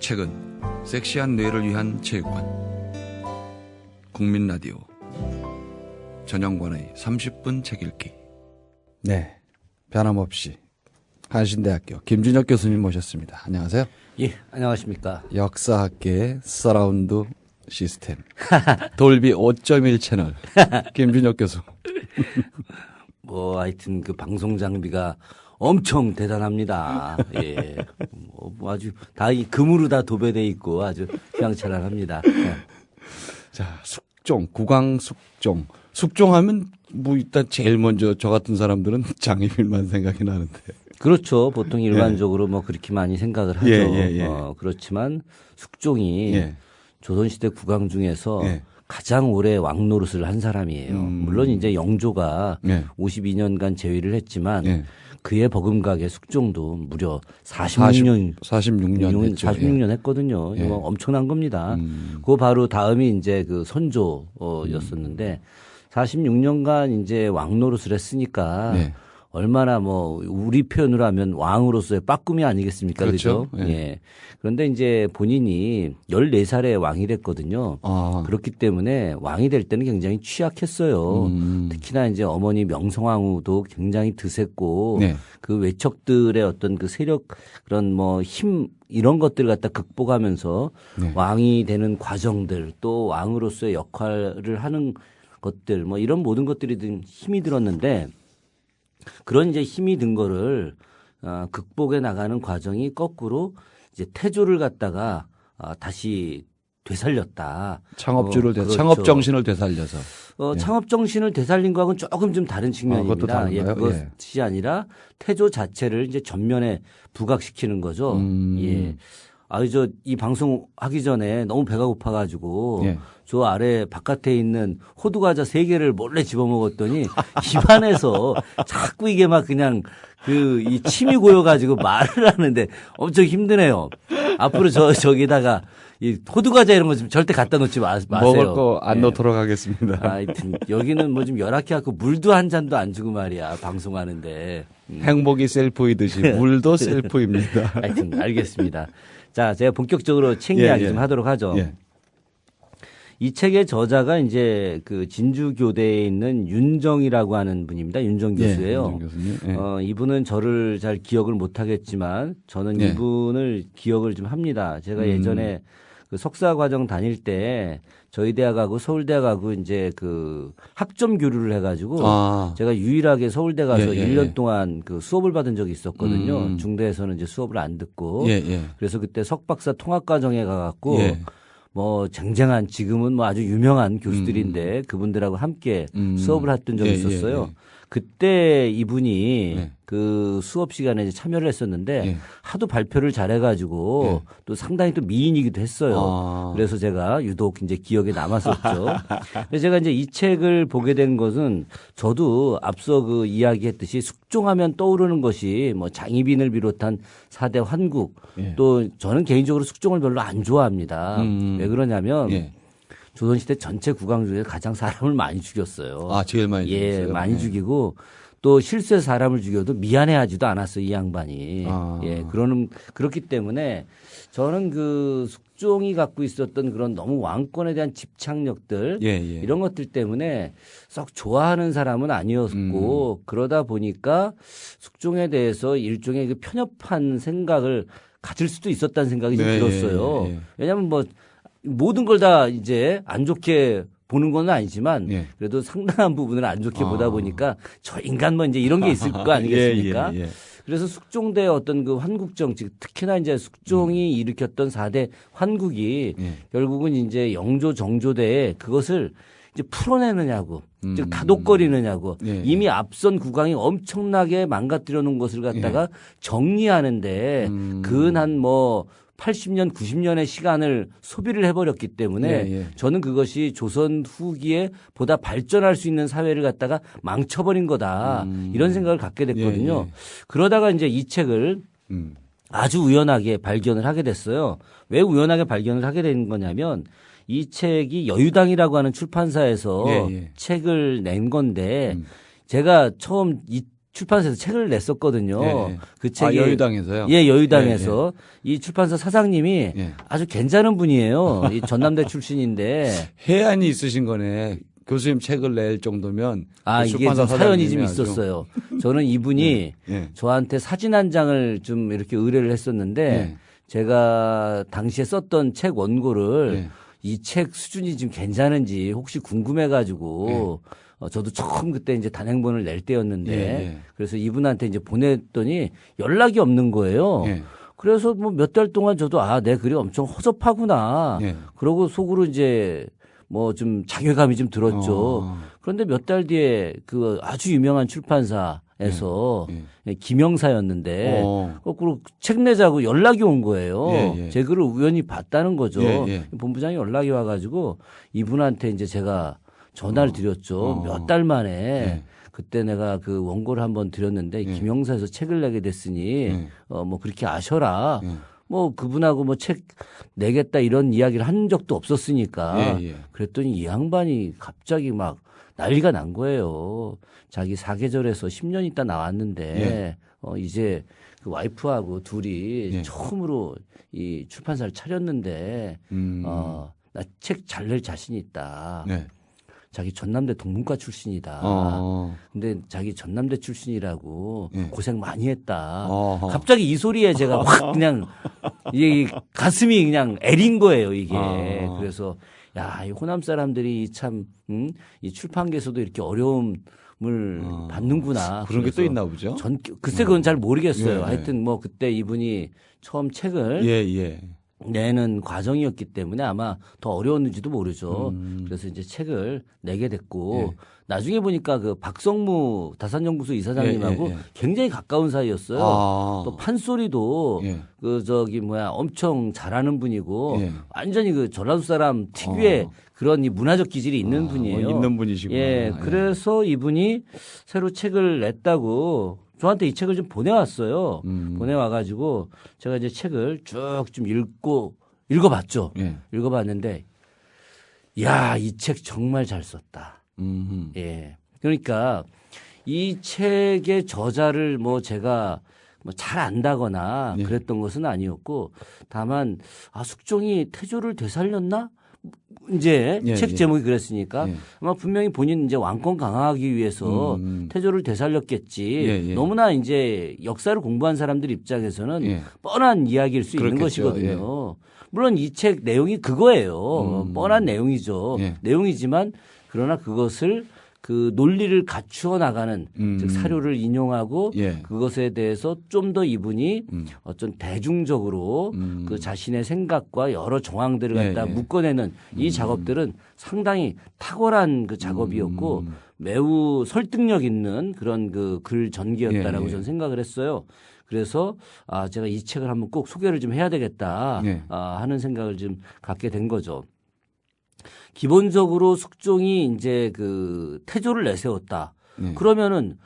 책은 섹시한 뇌를 위한 체육관. 국민라디오 전영관의 30분 책 읽기. 네, 변함없이 한신대학교 김준혁 교수님 모셨습니다. 안녕하세요. 예, 안녕하십니까. 역사학계의 서라운드 시스템 돌비 5.1 채널 김준혁 교수. 뭐 하여튼 그 방송 장비가 엄청 대단합니다. 예, 뭐 아주 다 이 금으로 다 도배돼 있고 아주 휘황찬란합니다. 자, 숙종, 국왕 숙종. 숙종하면 뭐 일단 제일 먼저 저 같은 사람들은 장희빈만 생각이 나는데. 그렇죠. 보통 일반적으로 뭐 그렇게 많이 생각을 하죠. 그렇지만 숙종이 조선시대 국왕 중에서 가장 오래 왕 노릇을 한 사람이에요. 물론 이제 영조가 52년간 재위를 했지만 그의 버금가게 숙종도 무려 46년 했거든요. 이거 엄청난 겁니다. 그 바로 다음이 이제 그 선조였었는데 46년간 이제 왕 노릇을 했으니까 얼마나 뭐 우리 표현으로 하면 왕으로서의 빠꿈이 아니겠습니까? 그렇죠. 예. 그런데 이제 본인이 14살에 왕이 됐거든요. 그렇기 때문에 왕이 될 때는 굉장히 취약했어요. 특히나 이제 어머니 명성황후도 굉장히 드셌고 그 외척들의 어떤 그 세력 그런 뭐 힘 이런 것들을 갖다 극복하면서 왕이 되는 과정들 또 왕으로서의 역할을 하는 것들 뭐 이런 모든 것들이 힘이 들었는데 그런 이제 힘이 든 거를 극복해 나가는 과정이 거꾸로 이제 태조를 갖다가 다시 되살렸다. 창업주를 그렇죠. 창업 정신을 되살려서. 창업 정신을 되살린 거하고는 조금 좀 다른 측면입니다. 그것이 아니라 태조 자체를 이제 전면에 부각시키는 거죠. 예. 이 방송 하기 전에 너무 배가 고파가지고 저 아래 바깥에 있는 호두과자 3개를 몰래 집어먹었더니 입안에서 자꾸 이게 막 그냥 이 침이 고여가지고 말을 하는데 엄청 힘드네요. 앞으로 저기다가 이 호두과자 이런 거 좀 절대 갖다 놓지 마세요. 먹을 거 안 넣도록 하겠습니다. 하여튼 여기는 뭐 좀 열악해갖고 물도 한 잔도 안 주고 말이야 방송하는데. 행복이 셀프이듯이 물도 셀프입니다. 하여튼 알겠습니다. 자, 제가 본격적으로 책 이야기 좀 하도록 하죠. 이 책의 저자가 이제 그 진주교대에 있는 윤정이라고 하는 분입니다. 윤정 교수예요. 이분은 저를 잘 기억을 못 하겠지만 저는 이분을 기억을 좀 합니다. 제가 예전에 그 석사 과정 다닐 때 저희 대학하고 서울대학하고 이제 그 학점 교류를 해가지고 제가 유일하게 서울대 가서 1년 동안 그 수업을 받은 적이 있었거든요. 중대에서는 이제 수업을 안 듣고 그래서 그때 석박사 통합과정에 가갖고 뭐 쟁쟁한 지금은 뭐 아주 유명한 교수들인데 그분들하고 함께 수업을 했던 적이 있었어요. 그때 이분이 그 수업 시간에 이제 참여를 했었는데 하도 발표를 잘해가지고 또 상당히 또 미인이기도 했어요. 그래서 제가 유독 이제 기억에 남았었죠. 그래서 제가 이제 이 책을 보게 된 것은 저도 앞서 그 이야기했듯이 숙종하면 떠오르는 것이 뭐 장희빈을 비롯한 4대 환국 또 저는 개인적으로 숙종을 별로 안 좋아합니다. 왜 그러냐면 조선시대 전체 국왕 중에 가장 사람을 많이 죽였어요. 제일 많이 죽였어요. 많이 죽이고 또 실수해서 사람을 죽여도 미안해하지도 않았어요, 이 양반이. 그렇기 때문에 저는 그 숙종이 갖고 있었던 그런 너무 왕권에 대한 집착력들 이런 것들 때문에 썩 좋아하는 사람은 아니었고 그러다 보니까 숙종에 대해서 일종의 그 편협한 생각을 가질 수도 있었다는 생각이 좀 들었어요. 왜냐하면 뭐 모든 걸 다 이제 안 좋게 보는 건 아니지만 그래도 상당한 부분을 안 좋게 보다 보니까 저 인간 뭐 이제 이런 게 있을 거 아니겠습니까? 그래서 숙종대의 어떤 그 환국 정치 특히나 이제 숙종이 일으켰던 4대 환국이 결국은 이제 영조 정조대에 그것을 이제 풀어내느냐고 즉 다독거리느냐고 이미 앞선 국왕이 엄청나게 망가뜨려 놓은 것을 갖다가 정리하는데 근한 뭐 80년, 90년의 시간을 소비를 해버렸기 때문에 저는 그것이 조선 후기에 보다 발전할 수 있는 사회를 갖다가 망쳐버린 거다. 이런 생각을 갖게 됐거든요. 그러다가 이제 이 책을 아주 우연하게 발견을 하게 됐어요. 왜 우연하게 발견을 하게 된 거냐면 이 책이 여유당이라고 하는 출판사에서 책을 낸 건데 제가 처음 출판사에서 책을 냈었거든요. 예. 그 책이 여의당에서요? 예, 여의당에서 이 출판사 사장님이 예. 아주 괜찮은 분이에요. 이 전남대 출신인데 해안이 있으신 거네. 교수님 책을 낼 정도면 그 이게 좀 사연이 사장님이 좀 아주. 있었어요. 저는 이분이 예. 저한테 사진 한 장을 좀 이렇게 의뢰를 했었는데 예. 제가 당시에 썼던 책 원고를 예. 이 책 수준이 좀 괜찮은지 혹시 궁금해가지고 저도 처음 그때 이제 단행본을 낼 때였는데 예. 그래서 이분한테 이제 보냈더니 연락이 없는 거예요. 예. 그래서 뭐 몇 달 동안 저도 내 글이 엄청 허접하구나. 예. 그러고 속으로 이제 뭐 좀 자괴감이 좀 들었죠. 그런데 몇 달 뒤에 그 아주 유명한 출판사에서 김영사였는데 거꾸로 책 내자고 연락이 온 거예요. 제 글을 우연히 봤다는 거죠. 본부장이 연락이 와가지고 이분한테 이제 제가 전화를 드렸죠. 몇 달 만에. 그때 내가 그 원고를 한번 드렸는데 김영사에서 책을 내게 됐으니 뭐 그렇게 아셔라. 뭐 그분하고 뭐 책 내겠다 이런 이야기를 한 적도 없었으니까 그랬더니 이 양반이 갑자기 막 난리가 난 거예요. 자기 사계절에서 10년 있다 나왔는데 이제 그 와이프하고 둘이 처음으로 이 출판사를 차렸는데 나 책 잘 낼 자신이 있다. 자기 전남대 동문과 출신이다. 근데 자기 전남대 출신이라고 고생 많이 했다. 갑자기 이 소리에 제가 확 그냥 이 가슴이 그냥 애린 거예요, 이게. 그래서 야, 이 호남 사람들이 참, 이 출판계에서도 이렇게 어려움을 받는구나. 그런 게 또 있나 보죠? 글쎄 그건 잘 모르겠어요. 하여튼 뭐 그때 이분이 처음 책을 내는 과정이었기 때문에 아마 더 어려웠는지도 모르죠. 그래서 이제 책을 내게 됐고 나중에 보니까 그 박성무 다산연구소 이사장님하고 굉장히 가까운 사이였어요. 또 판소리도 그 엄청 잘하는 분이고 완전히 그 전라도 사람 특유의 그런 이 문화적 기질이 있는 분이에요. 있는 분이시구나. 그래서 이분이 새로 책을 냈다고 저한테 이 책을 좀 보내왔어요. 보내와가지고 제가 이제 책을 쭉 좀 읽어봤죠. 읽어봤는데, 야, 이 책 정말 잘 썼다. 그러니까 이 책의 저자를 뭐 제가 뭐 잘 안다거나 그랬던 것은 아니었고, 다만, 숙종이 태조를 되살렸나? 이제 책 제목이 그랬으니까 아마 분명히 본인 이제 왕권 강화하기 위해서 태조를 되살렸겠지. 너무나 이제 역사를 공부한 사람들 입장에서는 뻔한 이야기일 수 있는 것이거든요. 물론 이 책 내용이 그거예요. 뻔한 내용이죠. 내용이지만 그러나 그것을 그 논리를 갖추어 나가는 즉 사료를 인용하고 그것에 대해서 좀 더 이분이 어떤 대중적으로 그 자신의 생각과 여러 정황들을 갖다 묶어내는 이 작업들은 상당히 탁월한 그 작업이었고 매우 설득력 있는 그런 그 글 전기였다라고 저는 생각을 했어요. 그래서 제가 이 책을 한번 꼭 소개를 좀 해야 되겠다 하는 생각을 좀 갖게 된 거죠. 기본적으로 숙종이 이제 그 태조를 내세웠다. 그러면은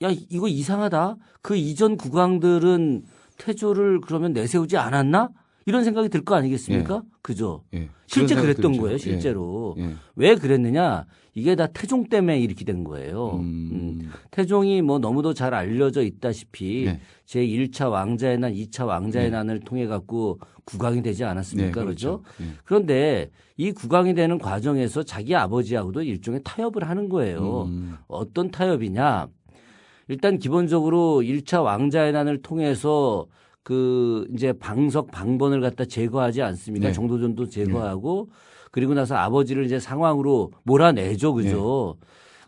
야 이거 이상하다. 그 이전 국왕들은 태조를 그러면 내세우지 않았나? 이런 생각이 들 거 아니겠습니까? 그죠? 실제 그랬던 거예요, 실제로. 왜 그랬느냐? 이게 다 태종 때문에 이렇게 된 거예요. 태종이 뭐 너무도 잘 알려져 있다시피 제1차 왕자의 난, 2차 왕자의 난을 통해 갖고 국왕이 되지 않았습니까? 그렇죠? 그런데 이 국왕이 되는 과정에서 자기 아버지하고도 일종의 타협을 하는 거예요. 어떤 타협이냐? 일단 기본적으로 1차 왕자의 난을 통해서 그 이제 방석 방번을 갖다 제거하지 않습니까? 정도전도 제거하고 그리고 나서 아버지를 이제 상황으로 몰아내죠, 그죠?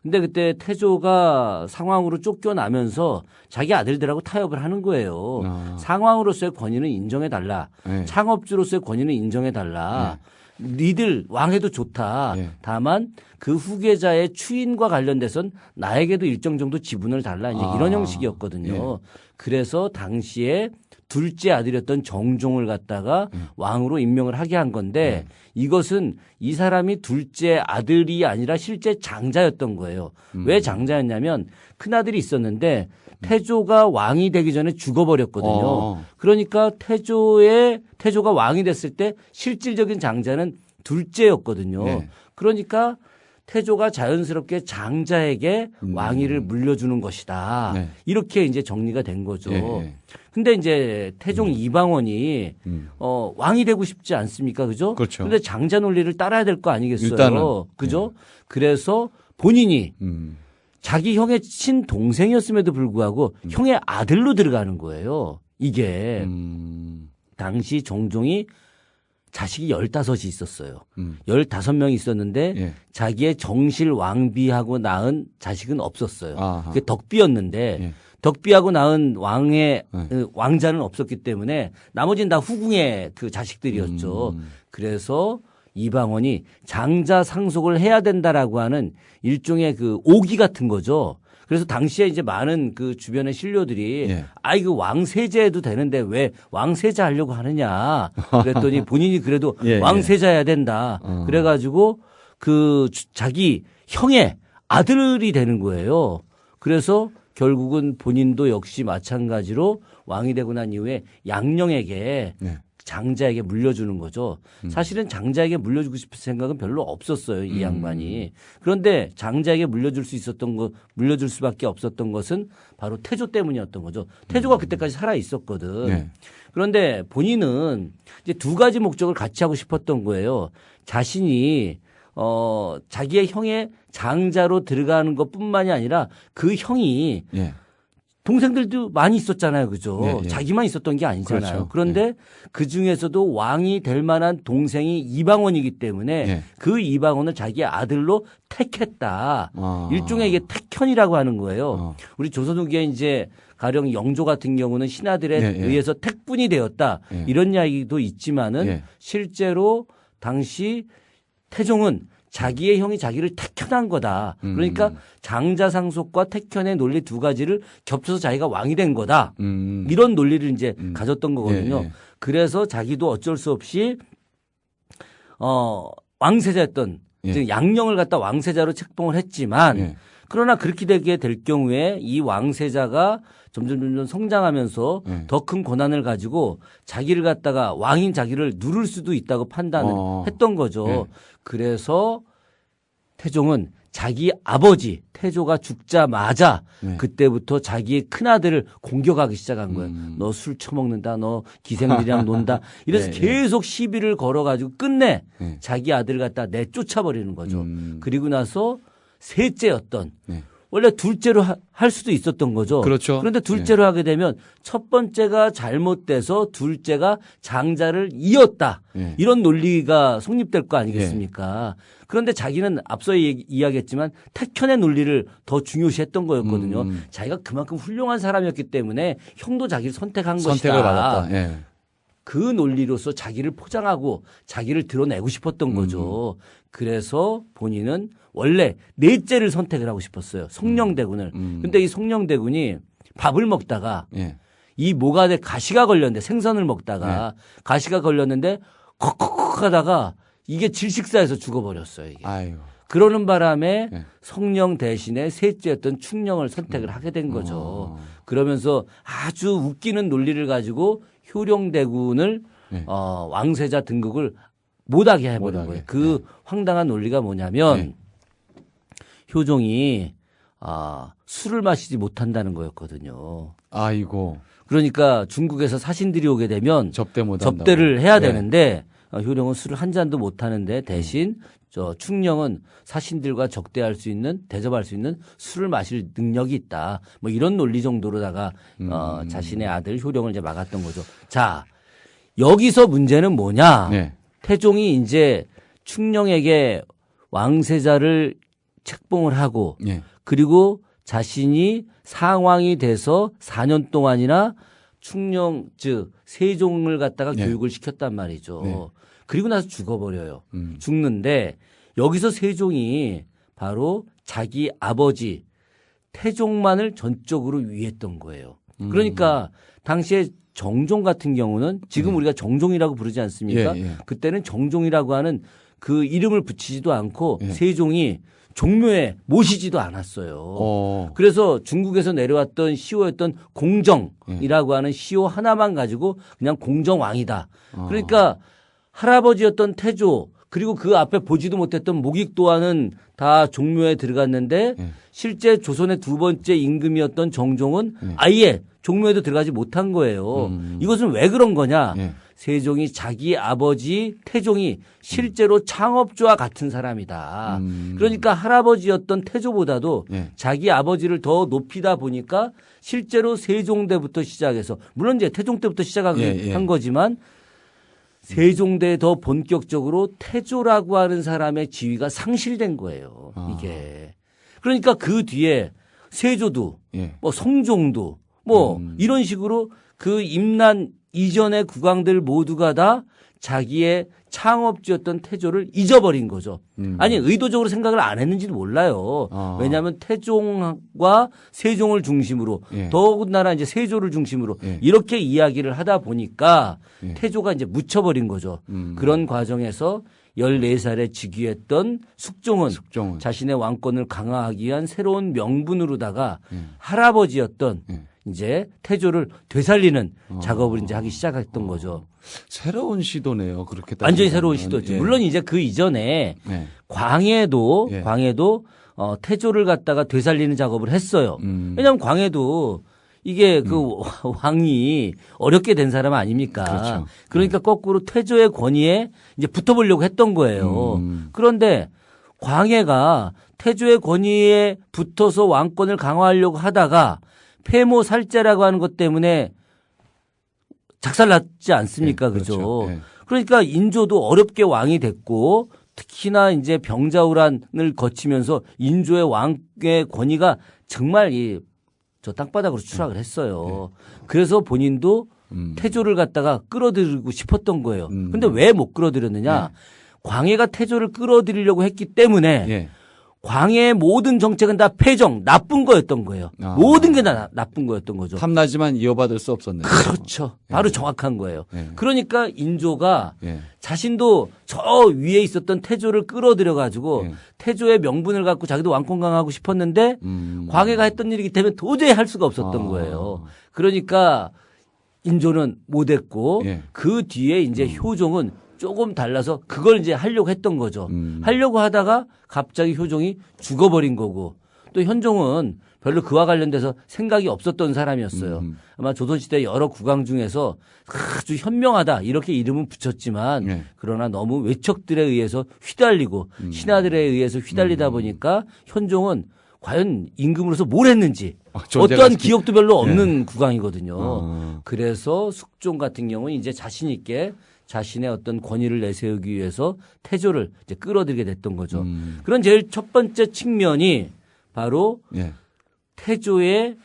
근데 그때 태조가 상황으로 쫓겨나면서 자기 아들들하고 타협을 하는 거예요. 상황으로서의 권위는 인정해 달라. 창업주로서의 권위는 인정해 달라. 니들 왕해도 좋다. 다만 그 후계자의 추인과 관련돼선 나에게도 일정 정도 지분을 달라. 이제 이런 형식이었거든요. 그래서 당시에 둘째 아들이었던 정종을 갖다가 왕으로 임명을 하게 한 건데 이것은 이 사람이 둘째 아들이 아니라 실제 장자였던 거예요. 왜 장자였냐면 큰아들이 있었는데 태조가 왕이 되기 전에 죽어버렸거든요. 그러니까 태조가 왕이 됐을 때 실질적인 장자는 둘째였거든요. 그러니까 태조가 자연스럽게 장자에게 왕위를 물려주는 것이다. 네. 이렇게 이제 정리가 된 거죠. 예. 근데 이제 태종 이방원이 왕이 되고 싶지 않습니까? 그죠? 그렇죠. 근데 장자 논리를 따라야 될 거 아니겠어요? 일단은, 그죠? 그래서 본인이 자기 형의 친동생이었음에도 불구하고 형의 아들로 들어가는 거예요. 이게 당시 정종이 자식이 15이 있었어요. 15명이 있었는데 예. 자기의 정실 왕비하고 낳은 자식은 없었어요. 아하. 그게 덕비였는데 예. 덕비하고 낳은 왕의 네. 왕자는 없었기 때문에 나머지는 다 후궁의 그 자식들이었죠. 그래서 이방원이 장자 상속을 해야 된다라고 하는 일종의 그 오기 같은 거죠. 그래서 당시에 이제 많은 그 주변의 신료들이 예. 이거 왕세자해도 되는데 왜 왕세자 하려고 하느냐 그랬더니 본인이 그래도 예, 왕세자 해야 된다. 그래가지고 그 자기 형의 아들이 되는 거예요. 그래서 결국은 본인도 역시 마찬가지로 왕이 되고 난 이후에 양령에게 네. 장자에게 물려주는 거죠. 사실은 장자에게 물려주고 싶은 생각은 별로 없었어요, 이 양반이. 그런데 장자에게 물려줄 수밖에 없었던 것은 바로 태조 때문이었던 거죠. 태조가 그때까지 살아 있었거든. 네. 그런데 본인은 이제 두 가지 목적을 같이 하고 싶었던 거예요. 자신이 자기의 형의 장자로 들어가는 것뿐만이 아니라 그 형이 예. 동생들도 많이 있었잖아요. 그죠? 예, 예. 자기만 있었던 게 아니잖아요. 그렇죠. 그런데 그 중에서도 왕이 될 만한 동생이 이방원이기 때문에 예. 그 이방원을 자기의 아들로 택했다. 아. 일종의 이게 택현이라고 하는 거예요. 우리 우리 조선 후기에 이제 가령 영조 같은 경우는 신하들에 예, 예. 의해서 택분이 되었다. 예. 이런 이야기도 있지만은 예. 실제로 당시 태종은 자기의 형이 자기를 택현한 거다. 그러니까 장자 상속과 택현의 논리 두 가지를 겹쳐서 자기가 왕이 된 거다. 이런 논리를 이제 가졌던 거거든요. 예, 예. 그래서 자기도 어쩔 수 없이 왕세자였던 예. 즉 양령을 갖다 왕세자로 책봉을 했지만 예. 그러나 그렇게 되게 될 경우에 이 왕세자가 점점 성장하면서 예. 더 큰 권한을 가지고 자기를 갖다가 왕인 자기를 누를 수도 있다고 판단을 했던 거죠. 예. 그래서 태종은 자기 아버지 태조가 죽자마자 네. 그때부터 자기의 큰아들을 공격하기 시작한 거예요. 너 술 처먹는다. 너 기생들이랑 논다. 이래서 예, 예. 계속 시비를 걸어가지고 끝내 예. 자기 아들을 갖다 내쫓아버리는 거죠. 그리고 나서 셋째였던 네. 원래 둘째로 할 수도 있었던 거죠. 그렇죠. 그런데 둘째로 하게 되면 첫 번째가 잘못돼서 둘째가 장자를 이었다. 예. 이런 논리가 성립될 거 아니겠습니까? 그런데 자기는 앞서 이야기했지만 택현의 논리를 더 중요시했던 거였거든요. 자기가 그만큼 훌륭한 사람이었기 때문에 형도 자기를 선택한 선택을 것이다. 받았다. 예. 그 논리로서 자기를 포장하고 자기를 드러내고 싶었던 거죠. 그래서 본인은 원래 넷째를 선택을 하고 싶었어요. 성령대군을. 근데 이 성령대군이 밥을 먹다가 예. 이 모가에 가시가 걸렸는데 생선을 먹다가 가시가 걸렸는데 컥컥컥 하다가 이게 질식사해서 죽어버렸어요. 이게. 아이고. 그러는 바람에 네. 성령 대신에 셋째였던 충령을 선택을 하게 된 거죠. 그러면서 아주 웃기는 논리를 가지고 효령대군을 네. 왕세자 등극을 못하게 해버린 못하게. 거예요. 그 황당한 논리가 뭐냐면 네. 효종이 술을 마시지 못한다는 거였거든요. 아이고. 그러니까 중국에서 사신들이 오게 되면 접대 못 접대를 해야 네. 되는데 효령은 술을 한 잔도 못 하는데 대신 저 충령은 사신들과 적대할 수 있는 대접할 수 있는 술을 마실 능력이 있다. 뭐 이런 논리 정도로다가 자신의 아들 효령을 이제 막았던 거죠. 자, 여기서 문제는 뭐냐? 네. 태종이 이제 충령에게 왕세자를 책봉을 하고 예. 그리고 자신이 상왕이 돼서 4년 동안이나 충령 즉 세종을 갖다가 네. 교육을 시켰단 말이죠. 네. 그리고 나서 죽어버려요. 죽는데 여기서 세종이 바로 자기 아버지 태종만을 전적으로 위했던 거예요. 그러니까 당시에 정종 같은 경우는 지금 우리가 정종이라고 부르지 않습니까? 예, 예. 그때는 정종이라고 하는 그 이름을 붙이지도 않고 예. 세종이 종묘에 모시지도 않았어요. 그래서 중국에서 내려왔던 시호였던 공정이라고 하는 시호 하나만 가지고 그냥 공정왕이다. 그러니까 할아버지였던 태조 그리고 그 앞에 보지도 못했던 목익도안은 다 종묘에 들어갔는데 예. 실제 조선의 두 번째 임금이었던 정종은 아예 종묘에도 들어가지 못한 거예요. 이것은 왜 그런 거냐? 예. 세종이 자기 아버지 태종이 실제로 창업주와 같은 사람이다. 그러니까 할아버지였던 태조보다도 예. 자기 아버지를 더 높이다 보니까 실제로 세종대부터 시작해서 물론 이제 태종 때부터 시작한 예. 거지만 세종대에 더 본격적으로 태조라고 하는 사람의 지위가 상실된 거예요. 이게. 그러니까 그 뒤에 세조도 예. 뭐 성종도 뭐 이런 식으로 그 임난 이전의 국왕들 모두가 다 자기의 창업주였던 태조를 잊어버린 거죠. 아니 의도적으로 생각을 안 했는지도 몰라요. 왜냐하면 태종과 세종을 중심으로 예. 더군다나 이제 세조를 중심으로 예. 이렇게 이야기를 하다 보니까 예. 태조가 이제 묻혀버린 거죠. 그런 과정에서 14살에 즉위했던 숙종은 자신의 왕권을 강화하기 위한 새로운 명분으로다가 할아버지였던 이제 태조를 되살리는 작업을 이제 하기 시작했던 거죠. 새로운 시도네요. 그렇게 완전히 따지면. 새로운 시도죠. 예. 물론 이제 그 이전에 예. 광해도 예. 태조를 갖다가 되살리는 작업을 했어요. 왜냐하면 광해도 이게 그 왕이 어렵게 된 사람 아닙니까? 그렇죠. 그러니까 거꾸로 태조의 권위에 이제 붙어보려고 했던 거예요. 그런데 광해가 태조의 권위에 붙어서 왕권을 강화하려고 하다가 폐모살제라고 하는 것 때문에 작살났지 않습니까? 예, 그죠? 그렇죠. 예. 그러니까 인조도 어렵게 왕이 됐고 특히나 이제 병자호란을 거치면서 인조의 왕의 권위가 정말 저 땅바닥으로 추락을 했어요. 그래서 본인도 태조를 갖다가 끌어들이고 싶었던 거예요. 근데 왜 못 끌어들였느냐? 광해가 태조를 끌어들이려고 했기 때문에 예. 광해의 모든 정책은 다 패정, 나쁜 거였던 거예요. 모든 게 다 나쁜 거였던 거죠. 탐나지만 이어받을 수 없었네요. 그렇죠. 바로 정확한 거예요. 예. 그러니까 인조가 예. 자신도 저 위에 있었던 태조를 끌어들여 가지고 예. 태조의 명분을 갖고 자기도 왕권 강하고 싶었는데 광해가 했던 일이기 때문에 도저히 할 수가 없었던 거예요. 그러니까 인조는 못했고 예. 그 뒤에 이제 효종은 조금 달라서 그걸 이제 하려고 했던 거죠. 하려고 하다가 갑자기 효종이 죽어버린 거고 또 현종은 별로 그와 관련돼서 생각이 없었던 사람이었어요. 아마 조선시대 여러 국왕 중에서 아주 현명하다 이렇게 이름은 붙였지만 네. 그러나 너무 외척들에 의해서 휘달리고 신하들에 의해서 휘달리다 보니까 현종은 과연 임금으로서 뭘 했는지 어떠한 기억도 별로 없는 국왕이거든요. 그래서 숙종 같은 경우는 이제 자신 있게 자신의 어떤 권위를 내세우기 위해서 태조를 이제 끌어들이게 됐던 거죠. 그런 제일 첫 번째 측면이 바로 예. 태조의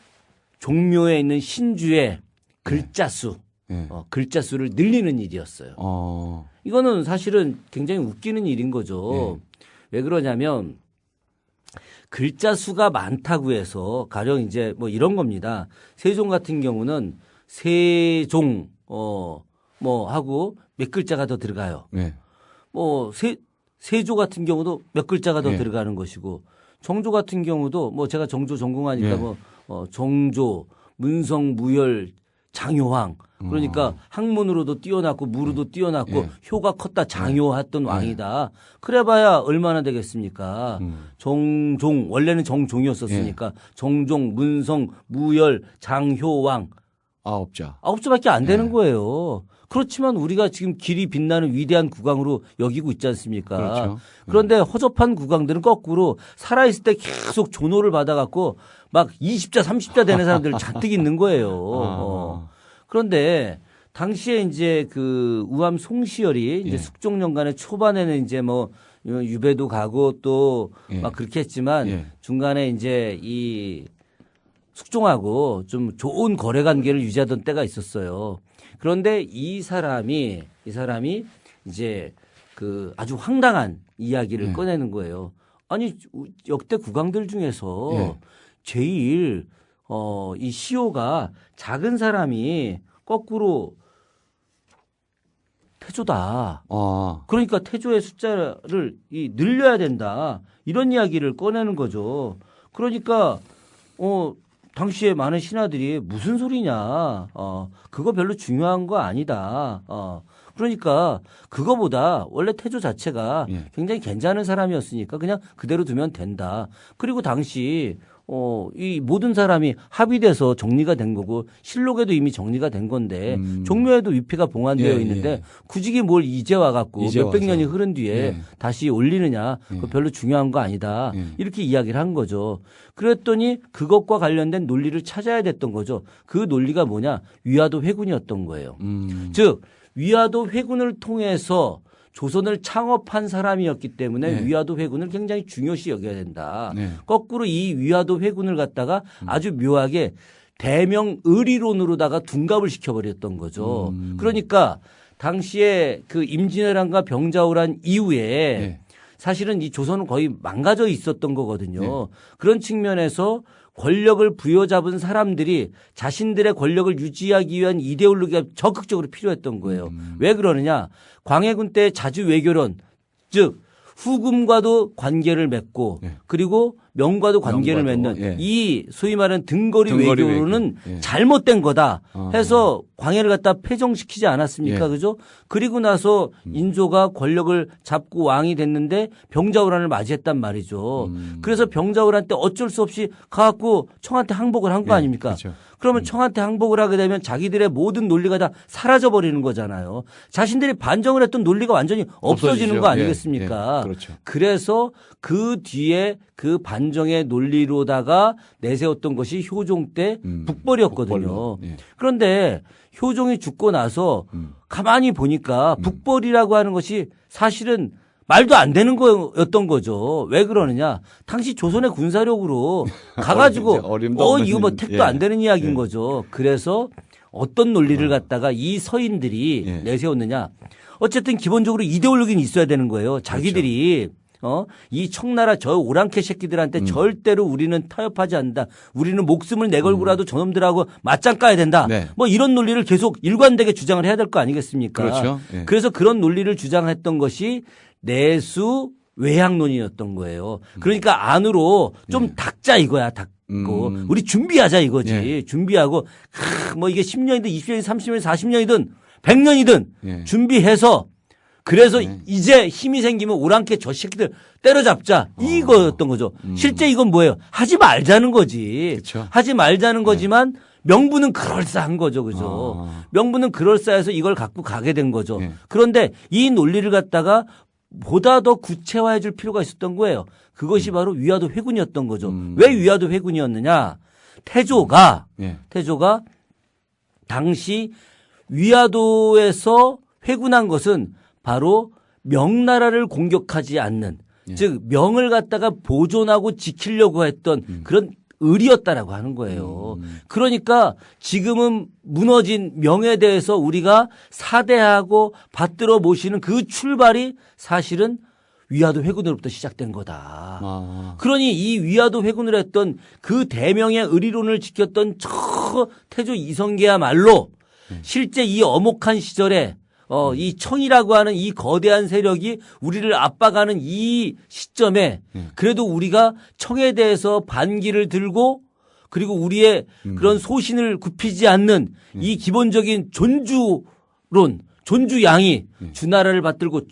종묘에 있는 신주의 글자수, 예. 글자수를 늘리는 일이었어요. 이거는 사실은 굉장히 웃기는 일인 거죠. 왜 그러냐면 글자 수가 많다고 해서 가령 이제 뭐 이런 겁니다. 세종 같은 경우는 세종 뭐 하고 몇 글자가 더 들어가요. 예. 뭐 세조 같은 경우도 몇 글자가 더 예. 들어가는 것이고 정조 같은 경우도 뭐 제가 정조 전공하니까 예. 뭐 정조, 문성, 무열, 장효왕 그러니까 학문으로도 뛰어났고 무로도 뛰어났고 예. 효가 컸다 장효했던 왕이다. 그래봐야 얼마나 되겠습니까? 정종 원래는 정종이었었으니까 정종, 문성, 무열, 장효왕 9자. 9자밖에 안 되는 거예요. 그렇지만 우리가 지금 길이 빛나는 위대한 국왕으로 여기고 있지 않습니까? 그렇죠. 그런데 허접한 국왕들은 거꾸로 살아있을 때 계속 조노를 받아갖고 막 20자, 30자 되는 사람들 잔뜩 있는 거예요. 그런데 당시에 이제 그 우암 송시열이 이제 숙종년간의 초반에는 이제 뭐 유배도 가고 또 막 그렇게 했지만 중간에 이제 이 숙종하고 좀 좋은 거래 관계를 유지하던 때가 있었어요. 그런데 이 사람이 이제 그 아주 황당한 이야기를 꺼내는 거예요. 아니 역대 국왕들 중에서 제일 이 시효가 작은 사람이 거꾸로 태조다. 그러니까 태조의 숫자를 늘려야 된다. 이런 이야기를 꺼내는 거죠. 그러니까 당시에 많은 신하들이 무슨 소리냐. 그거 별로 중요한 거 아니다. 그러니까 그거보다 원래 태조 자체가 예. 굉장히 괜찮은 사람이었으니까 그냥 그대로 두면 된다. 그리고 당시 이 모든 사람이 합의돼서 정리가 된 거고 실록에도 이미 정리가 된 건데 종묘에도 위패가 봉안되어 예, 있는데 예. 굳이 뭘 이제 와갖고 이제 몇백 와서. 년이 흐른 뒤에 예. 다시 올리느냐 예. 그거 별로 중요한 거 아니다. 예. 이렇게 이야기를 한 거죠. 그랬더니 그것과 관련된 논리를 찾아야 됐던 거죠. 그 논리가 뭐냐? 위화도 회군이었던 거예요. 즉 위화도 회군을 통해서 조선을 창업한 사람이었기 때문에 네. 위화도 회군을 굉장히 중요시 여겨야 된다. 네. 거꾸로 이 위화도 회군을 갖다가 아주 묘하게 대명 의리론으로다가 둔갑을 시켜버렸던 거죠. 그러니까 당시에 그 임진왜란과 병자호란 이후에 네. 사실은 이 조선은 거의 망가져 있었던 거거든요. 네. 그런 측면에서 권력을 부여잡은 사람들이 자신들의 권력을 유지하기 위한 이데올로기가 적극적으로 필요했던 거예요. 왜 그러느냐? 광해군 때 자주 외교론, 즉 후금과도 관계를 맺고 네. 그리고 명과도 관계를 명과도, 맺는 예. 이 소위 말하는 등거리 외교로는 외교. 예. 잘못된 거다 아. 해서 광해를 갖다 폐정시키지 않았습니까? 예. 그죠? 그리고 나서 인조가 권력을 잡고 왕이 됐는데 병자호란을 맞이했단 말이죠. 그래서 병자호란 때 어쩔 수 없이 가갖고 청한테 항복을 한 거 예, 아닙니까? 그렇죠. 그러면 청한테 항복을 하게 되면 자기들의 모든 논리가 다 사라져 버리는 거잖아요. 자신들이 반정을 했던 논리가 완전히 없어지는 없어지죠. 거 예, 아니겠습니까? 예, 그렇죠. 그래서 그 뒤에 그 반정의 논리로다가 내세웠던 것이 효종 때 북벌이었거든요. 북벌론. 예. 그런데 효종이 죽고 나서 가만히 보니까 북벌이라고 하는 것이 사실은 말도 안 되는 거였던 거죠. 왜 그러느냐? 당시 조선의 군사력으로 가가지고 어림도 없는 이거 뭐 일. 택도 예. 안 되는 이야기인 예. 거죠. 그래서 어떤 논리를 갖다가 이 서인들이 예. 내세웠느냐? 어쨌든 기본적으로 이데올로기는 있어야 되는 거예요. 자기들이 이 청나라 저 오랑캐 새끼들한테 절대로 우리는 타협하지 않는다. 우리는 목숨을 내걸고라도 저놈들하고 맞짱 까야 된다. 네. 뭐 이런 논리를 계속 일관되게 주장을 해야 될 거 아니겠습니까? 그렇죠. 예. 그래서 그런 논리를 주장했던 것이 내수 외향론이었던 거예요. 그러니까 안으로 좀 닦자 이거야. 닦고 우리 준비하자 이거지. 예. 준비하고 뭐 이게 10년이든 20년이든 30년이든 40년이든 100년이든 예. 준비해서 그래서 이제 힘이 생기면 오랑캐 저 새끼들 때려잡자 이거였던 거죠. 실제 이건 뭐예요? 하지 말자는 거지. 그쵸. 하지 말자는 거지만 명분은 그럴싸한 거죠. 그죠? 명분은 그럴싸해서 이걸 갖고 가게 된 거죠. 예. 그런데 이 논리를 갖다가 보다 더 구체화해 줄 필요가 있었던 거예요. 그것이 바로 위화도 회군이었던 거죠. 왜 위화도 회군이었느냐? 태조가 예. 당시 위화도에서 회군한 것은 바로 명나라를 공격하지 않는 즉 명을 갖다가 보존하고 지키려고 했던 그런 의리였다라고 하는 거예요. 그러니까 지금은 무너진 명에 대해서 우리가 사대하고 받들어 모시는 그 출발이 사실은 위화도 회군으로부터 시작된 거다. 그러니 이 위화도 회군을 했던 그 대명의 의리론을 지켰던 저 태조 이성계야말로 실제 이 엄혹한 시절에 이 청이라고 하는 이 거대한 세력이 우리를 압박하는 이 시점에 그래도 우리가 청에 대해서 반기를 들고 그리고 우리의 그런 소신을 굽히지 않는 이 기본적인 존주론, 존주양이 주나라를 받들고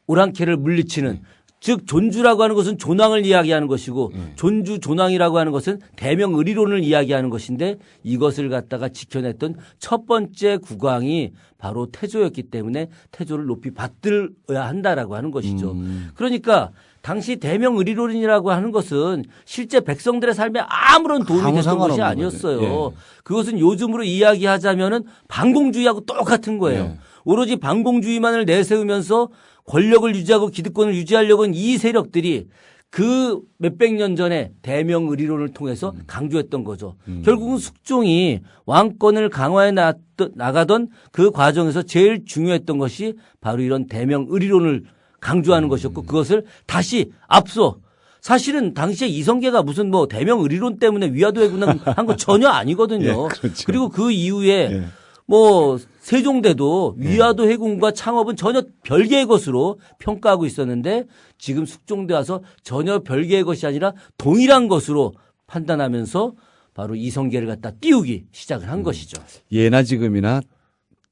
오랑캐를 물리치는 즉 존주라고 하는 것은 존왕을 이야기하는 것이고 존주 존왕이라고 하는 것은 대명 의리론을 이야기하는 것인데 이것을 갖다가 지켜냈던 첫 번째 국왕이 바로 태조였기 때문에 태조를 높이 받들어야 한다라고 하는 것이죠. 그러니까 당시 대명 의리론이라고 하는 것은 실제 백성들의 삶에 아무런 도움이 아무 됐던 것이 상관없는 아니었어요. 거죠. 예. 그것은 요즘으로 이야기하자면은 반공주의하고 똑같은 거예요. 예. 오로지 반공주의만을 내세우면서 권력을 유지하고 기득권을 유지하려고 하는 이 세력들이 그 몇백 년 전에 대명 의리론을 통해서 강조했던 거죠. 결국은 숙종이 왕권을 강화해 나가던 그 과정에서 제일 중요했던 것이 바로 이런 대명 의리론을 강조하는 것이었고 그것을 다시 앞서 사실은 당시에 이성계가 무슨 뭐 대명 의리론 때문에 위화도 회군한 거 전혀 아니거든요. 예, 그렇죠. 그리고 그 이후에 예. 뭐 세종대도 위화도 회군과 창업은 전혀 별개의 것으로 평가하고 있었는데 지금 숙종대 와서 전혀 별개의 것이 아니라 동일한 것으로 판단하면서 바로 이성계를 갖다 띄우기 시작을 한 것이죠. 예나 지금이나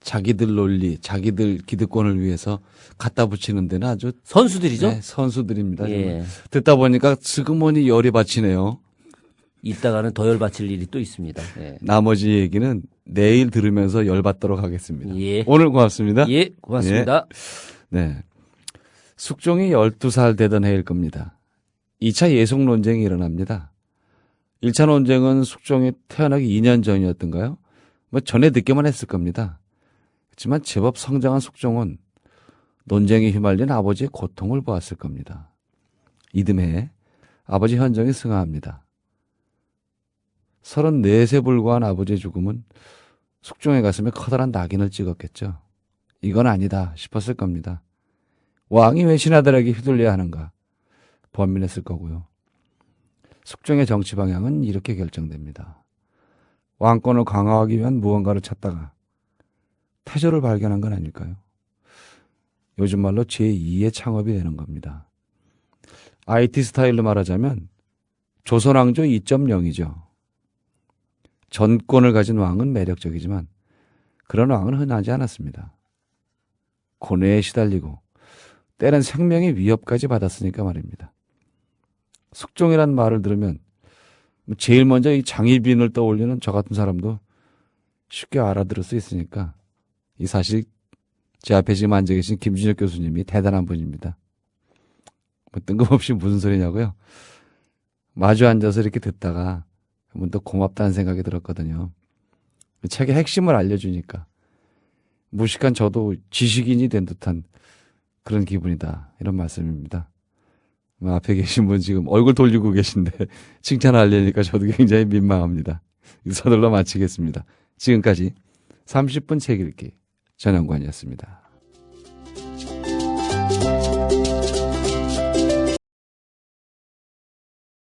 자기들 논리, 자기들 기득권을 위해서 갖다 붙이는 데는 아주 선수들이죠. 네, 선수들입니다. 예. 정말. 듣다 보니까 슬그머니 열이 받치네요. 이따가는 더 열받칠 일이 또 있습니다. 예. 나머지 얘기는 내일 들으면서 열받도록 하겠습니다. 예. 오늘 고맙습니다. 예, 고맙습니다. 네. 숙종이 12살 되던 해일 겁니다. 2차 예속 논쟁이 일어납니다. 1차 논쟁은 숙종이 태어나기 2년 전이었던가요? 뭐 전에 듣기만 했을 겁니다. 그렇지만 제법 성장한 숙종은 논쟁에 휘말린 아버지의 고통을 보았을 겁니다. 이듬해 아버지 현정이 승하합니다. 34세 불과한 아버지의 죽음은 숙종의 가슴에 커다란 낙인을 찍었겠죠. 이건 아니다 싶었을 겁니다. 왕이 왜 신하들에게 휘둘려야 하는가 번민했을 거고요. 숙종의 정치 방향은 이렇게 결정됩니다. 왕권을 강화하기 위한 무언가를 찾다가 태조를 발견한 건 아닐까요? 요즘 말로 제2의 창업이 되는 겁니다. IT 스타일로 말하자면 조선왕조 2.0이죠. 전권을 가진 왕은 매력적이지만 그런 왕은 흔하지 않았습니다. 고뇌에 시달리고 때는 생명의 위협까지 받았으니까 말입니다. 숙종이란 말을 들으면 제일 먼저 이 장희빈을 떠올리는 저 같은 사람도 쉽게 알아들을 수 있으니까 이 사실 제 앞에 지금 앉아 계신 김준혁 교수님이 대단한 분입니다. 뭐 뜬금없이 무슨 소리냐고요? 마주 앉아서 이렇게 듣다가 한번 더 고맙다는 생각이 들었거든요. 책의 핵심을 알려주니까 무식한 저도 지식인이 된 듯한 그런 기분이다. 이런 말씀입니다. 앞에 계신 분 지금 얼굴 돌리고 계신데 칭찬하려니까 저도 굉장히 민망합니다. 서둘러 마치겠습니다. 지금까지 30분 책 읽기 전영관이었습니다.